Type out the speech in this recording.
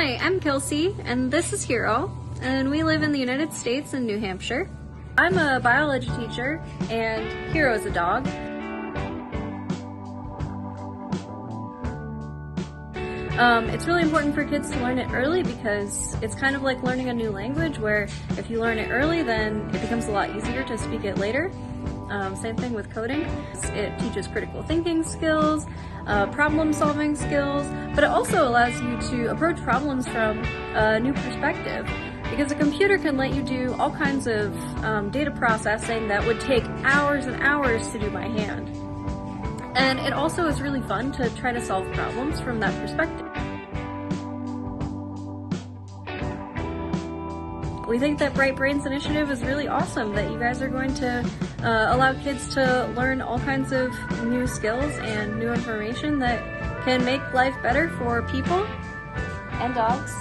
Hi, I'm Kelsey, and this is Hero, and we live in the United States in New Hampshire. I'm a biology teacher, and Hero is a dog. It's really important for kids to learn it early because it's kind of like learning a new language where if you learn it early, then it becomes a lot easier to speak it later. Same thing with coding. It teaches critical thinking skills, problem solving skills, but it also allows you to approach problems from a new perspective because a computer can let you do all kinds of data processing that would take hours and hours to do by hand. And it also is really fun to try to solve problems from that perspective. We think that Bright Brains initiative is really awesome, that you guys are going to allow kids to learn all kinds of new skills and new information that can make life better for people and dogs.